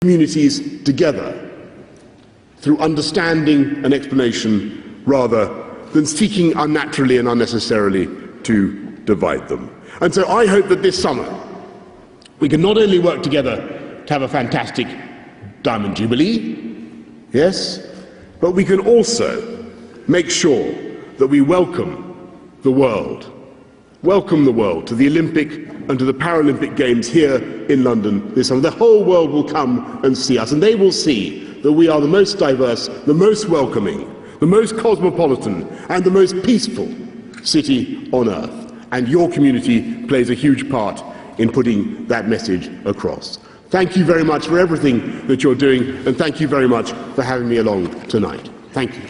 communities together through understanding and explanation rather than seeking unnaturally and unnecessarily to divide them. And so I hope that this summer we can not only work together to have a fantastic Diamond Jubilee, yes, but we can also make sure that we welcome the world to the Olympic and to the Paralympic Games here in London this summer. The whole world will come and see us, and they will see that we are the most diverse, the most welcoming, the most cosmopolitan, and the most peaceful city on earth. And your community plays a huge part in putting that message across. Thank you very much for everything that you're doing, and thank you very much for having me along tonight. Thank you.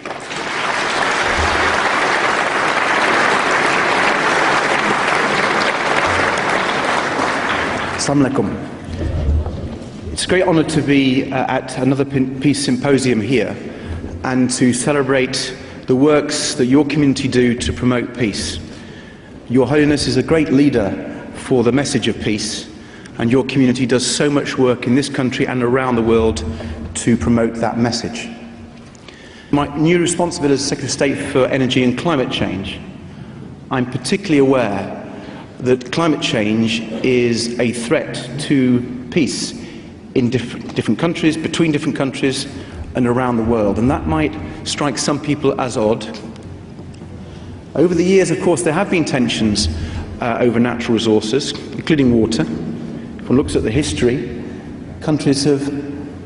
Assalamu alaikum. It's a great honour to be at another Peace Symposium here and to celebrate the works that your community do to promote peace. Your Holiness is a great leader for the message of peace, and your community does so much work in this country and around the world to promote that message. My new responsibility as Secretary of State for Energy and Climate Change, I'm particularly aware that climate change is a threat to peace in different countries, between different countries and around the world, and that might strike some people as odd. Over the years, of course, there have been tensions over natural resources, including water. If one looks at the history, countries have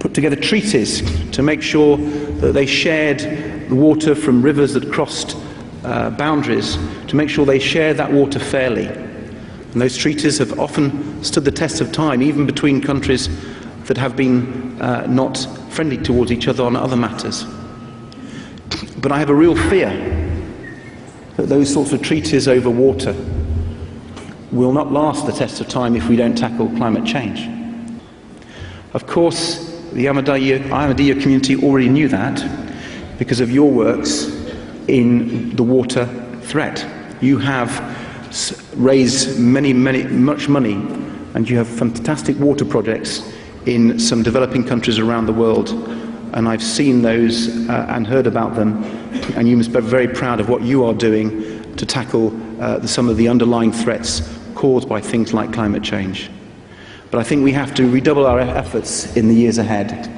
put together treaties to make sure that they shared the water from rivers that crossed boundaries, to make sure they shared that water fairly. And those treaties have often stood the test of time, even between countries that have been not friendly towards each other on other matters. But I have a real fear that those sorts of treaties over water will not last the test of time if we don't tackle climate change. Of course, the Ahmadiyya community already knew that because of your works in the water threat. You have raised much money, and you have fantastic water projects in some developing countries around the world, and I've seen those and heard about them, and you must be very proud of what you are doing to tackle some of the underlying threats caused by things like climate change. But I think we have to redouble our efforts in the years ahead,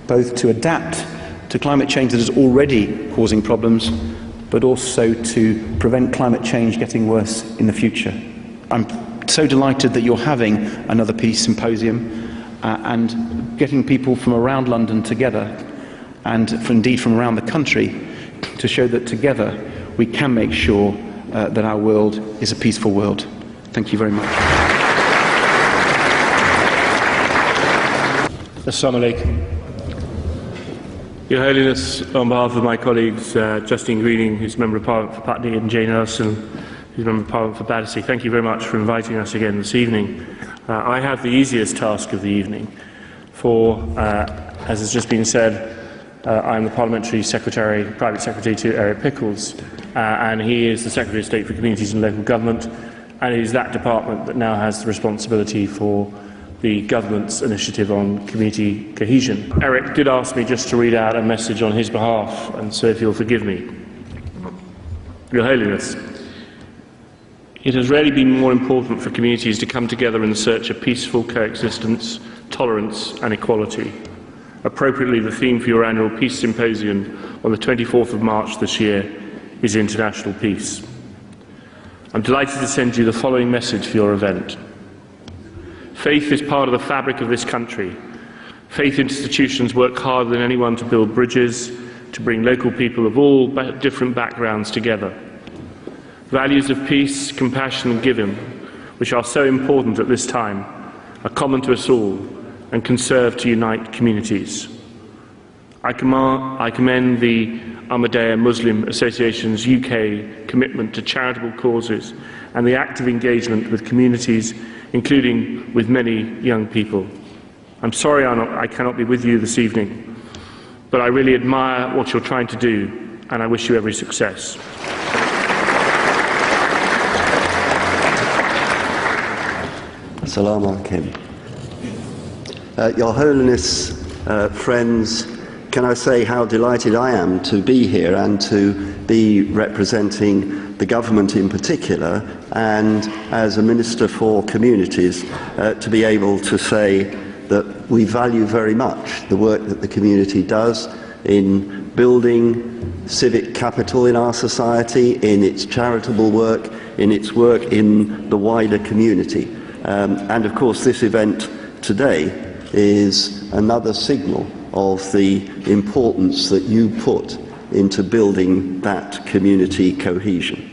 both to adapt to climate change that is already causing problems, but also to prevent climate change getting worse in the future. I'm so delighted that you're having another Peace Symposium and getting people from around London together, and indeed from around the country, to show that together we can make sure that our world is a peaceful world. Thank you very much. Assalamu alaikum. Your Holiness, on behalf of my colleagues Justine Greening, who's Member of Parliament for Putney, and Jane Nelson, who's Member of Parliament for Battersea, thank you very much for inviting us again this evening. I have the easiest task of the evening, for, as has just been said, I'm the Parliamentary Secretary, Private Secretary to Eric Pickles, and he is the Secretary of State for Communities and Local Government, and it is that department that now has the responsibility for the government's initiative on community cohesion. Eric did ask me just to read out a message on his behalf, and so if you'll forgive me. Your Holiness, it has rarely been more important for communities to come together in search of peaceful coexistence, tolerance and equality. Appropriately, the theme for your annual Peace Symposium on the 24th of March this year is International Peace. I'm delighted to send you the following message for your event. Faith is part of the fabric of this country. Faith institutions work harder than anyone to build bridges, to bring local people of all different backgrounds together. Values of peace, compassion and giving, which are so important at this time, are common to us all and can serve to unite communities. I commend the Ahmadiyya Muslim Association's UK commitment to charitable causes and the active engagement with communities, including with many young people. I'm sorry I cannot be with you this evening, but I really admire what you're trying to do, and I wish you every success. Assalamu alaikum. Your Holiness, friends, can I say how delighted I am to be here and to be representing the government in particular, and as a Minister for Communities, to be able to say that we value very much the work that the community does in building civic capital in our society, in its charitable work, in its work in the wider community. And of course this event today is another signal of the importance that you put into building that community cohesion.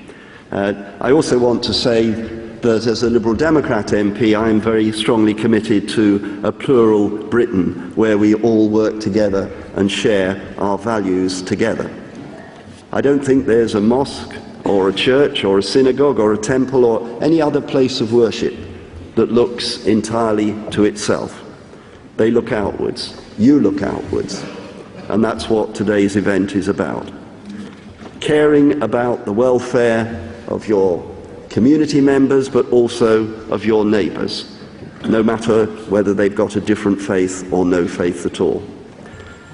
I also want to say that as a Liberal Democrat MP, I am very strongly committed to a plural Britain where we all work together and share our values together. I don't think there's a mosque or a church or a synagogue or a temple or any other place of worship that looks entirely to itself. They look outwards. You look outwards. And that's what today's event is about. Caring about the welfare of your community members, but also of your neighbours, no matter whether they've got a different faith or no faith at all.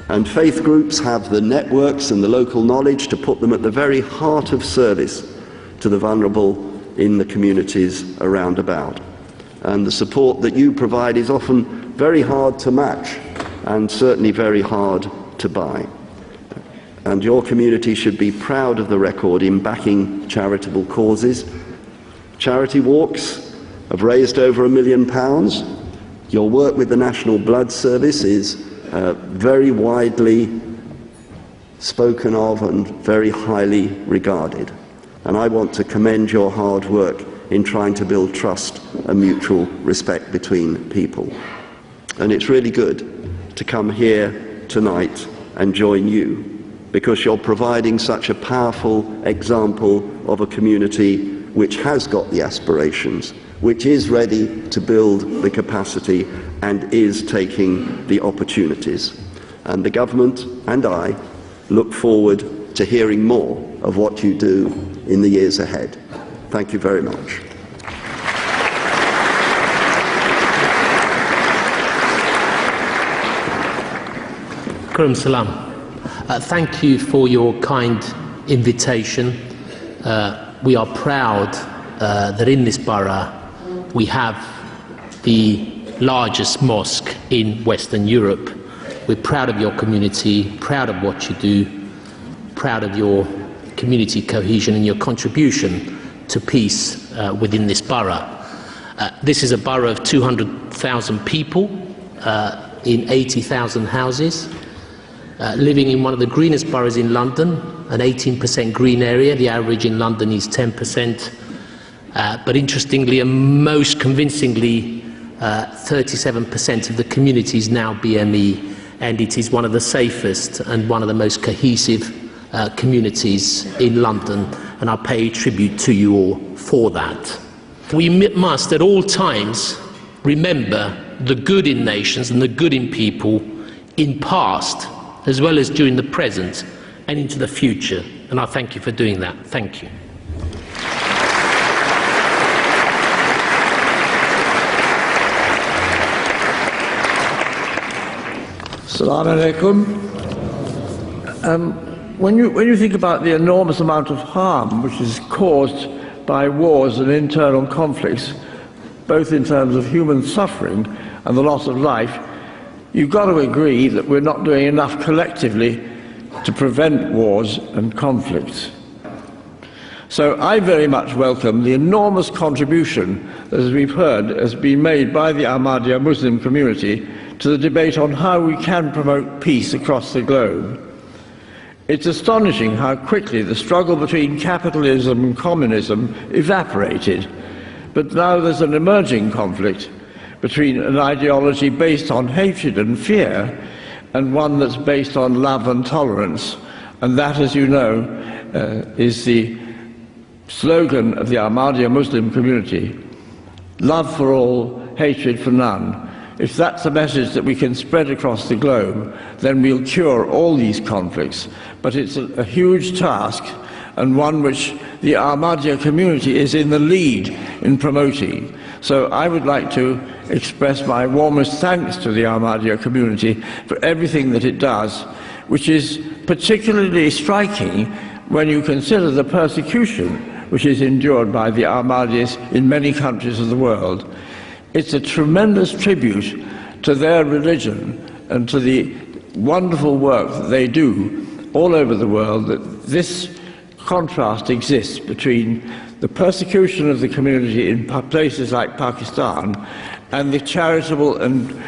And faith groups have the networks and the local knowledge to put them at the very heart of service to the vulnerable in the communities around about. And the support that you provide is often very hard to match and certainly very hard to buy. And your community should be proud of the record in backing charitable causes. Charity walks have raised over £1 million. Your work with the National Blood Service is very widely spoken of and very highly regarded. And I want to commend your hard work in trying to build trust and mutual respect between people. And it's really good to come here tonight and join you, because you're providing such a powerful example of a community which has got the aspirations, which is ready to build the capacity and is taking the opportunities. And the government and I look forward to hearing more of what you do in the years ahead. Thank you very much. Kurum Salam. Thank you for your kind invitation. We are proud that in this borough we have the largest mosque in Western Europe. We're proud of your community, proud of what you do, proud of your community cohesion and your contribution to peace within this borough. This is a borough of 200,000 people in 80,000 houses. Living in one of the greenest boroughs in London, an 18% green area. The average in London is 10%. But interestingly and most convincingly, 37% of the community is now BME, and it is one of the safest and one of the most cohesive communities in London, and I pay tribute to you all for that. We must at all times remember the good in nations and the good in people in past, as well as during the present and into the future. And I thank you for doing that. Thank you. Assalamu alaikum. When you think about the enormous amount of harm which is caused by wars and internal conflicts, both in terms of human suffering and the loss of life, you've got to agree that we're not doing enough collectively to prevent wars and conflicts. So I very much welcome the enormous contribution that, as we've heard, has been made by the Ahmadiyya Muslim community to the debate on how we can promote peace across the globe. It's astonishing how quickly the struggle between capitalism and communism evaporated, but now there's an emerging conflict between an ideology based on hatred and fear and one that's based on love and tolerance. And that, as you know, is the slogan of the Ahmadiyya Muslim community: love for all, hatred for none. If that's a message that we can spread across the globe, then we'll cure all these conflicts. But it's a huge task, and one which the Ahmadiyya community is in the lead in promoting. So I would like to express my warmest thanks to the Ahmadiyya community for everything that it does, which is particularly striking when you consider the persecution which is endured by the Ahmadiyyas in many countries of the world. It's a tremendous tribute to their religion and to the wonderful work that they do all over the world that this contrast exists between the persecution of the community in places like Pakistan and the charitable and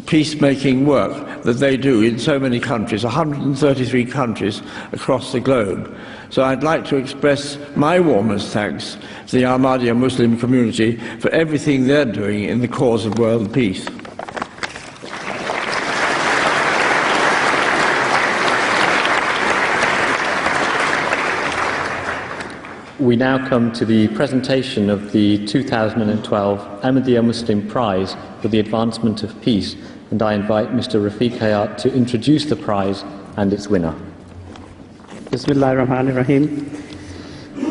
peacemaking work that they do in so many countries, 133 countries across the globe. So I'd like to express my warmest thanks to the Ahmadiyya Muslim community for everything they're doing in the cause of world peace. We now come to the presentation of the 2012 Ahmadiyya Muslim Prize for the Advancement of Peace, and I invite Mr. Rafiq Hayat to introduce the prize and its winner. Bismillahirrahmanirrahim.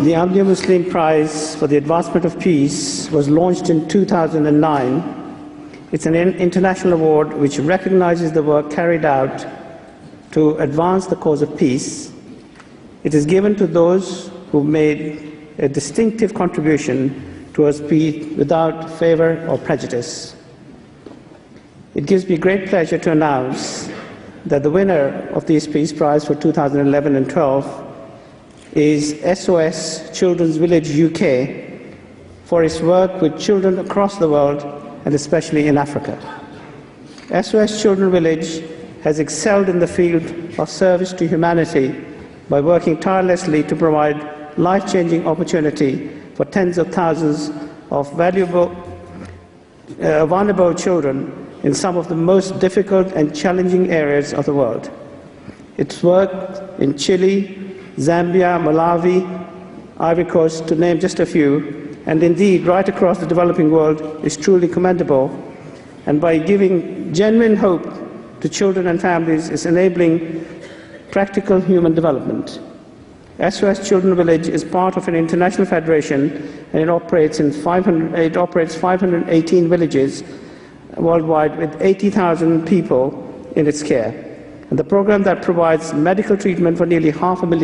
The Ahmadiyya Muslim Prize for the Advancement of Peace was launched in 2009. It's an international award which recognizes the work carried out to advance the cause of peace. It is given to those who made a distinctive contribution towards peace without favor or prejudice. It gives me great pleasure to announce that the winner of this Peace Prize for 2011 and 12 is SOS Children's Village UK for its work with children across the world and especially in Africa. SOS Children's Village has excelled in the field of service to humanity by working tirelessly to provide life-changing opportunity for tens of thousands of vulnerable children in some of the most difficult and challenging areas of the world. Its work in Chile, Zambia, Malawi, Ivory Coast, to name just a few, and indeed right across the developing world, is truly commendable, and by giving genuine hope to children and families is enabling practical human development. SOS Children's Village is part of an international federation, and it operates 518 villages worldwide with 80,000 people in its care. And the program that provides medical treatment for nearly 500,000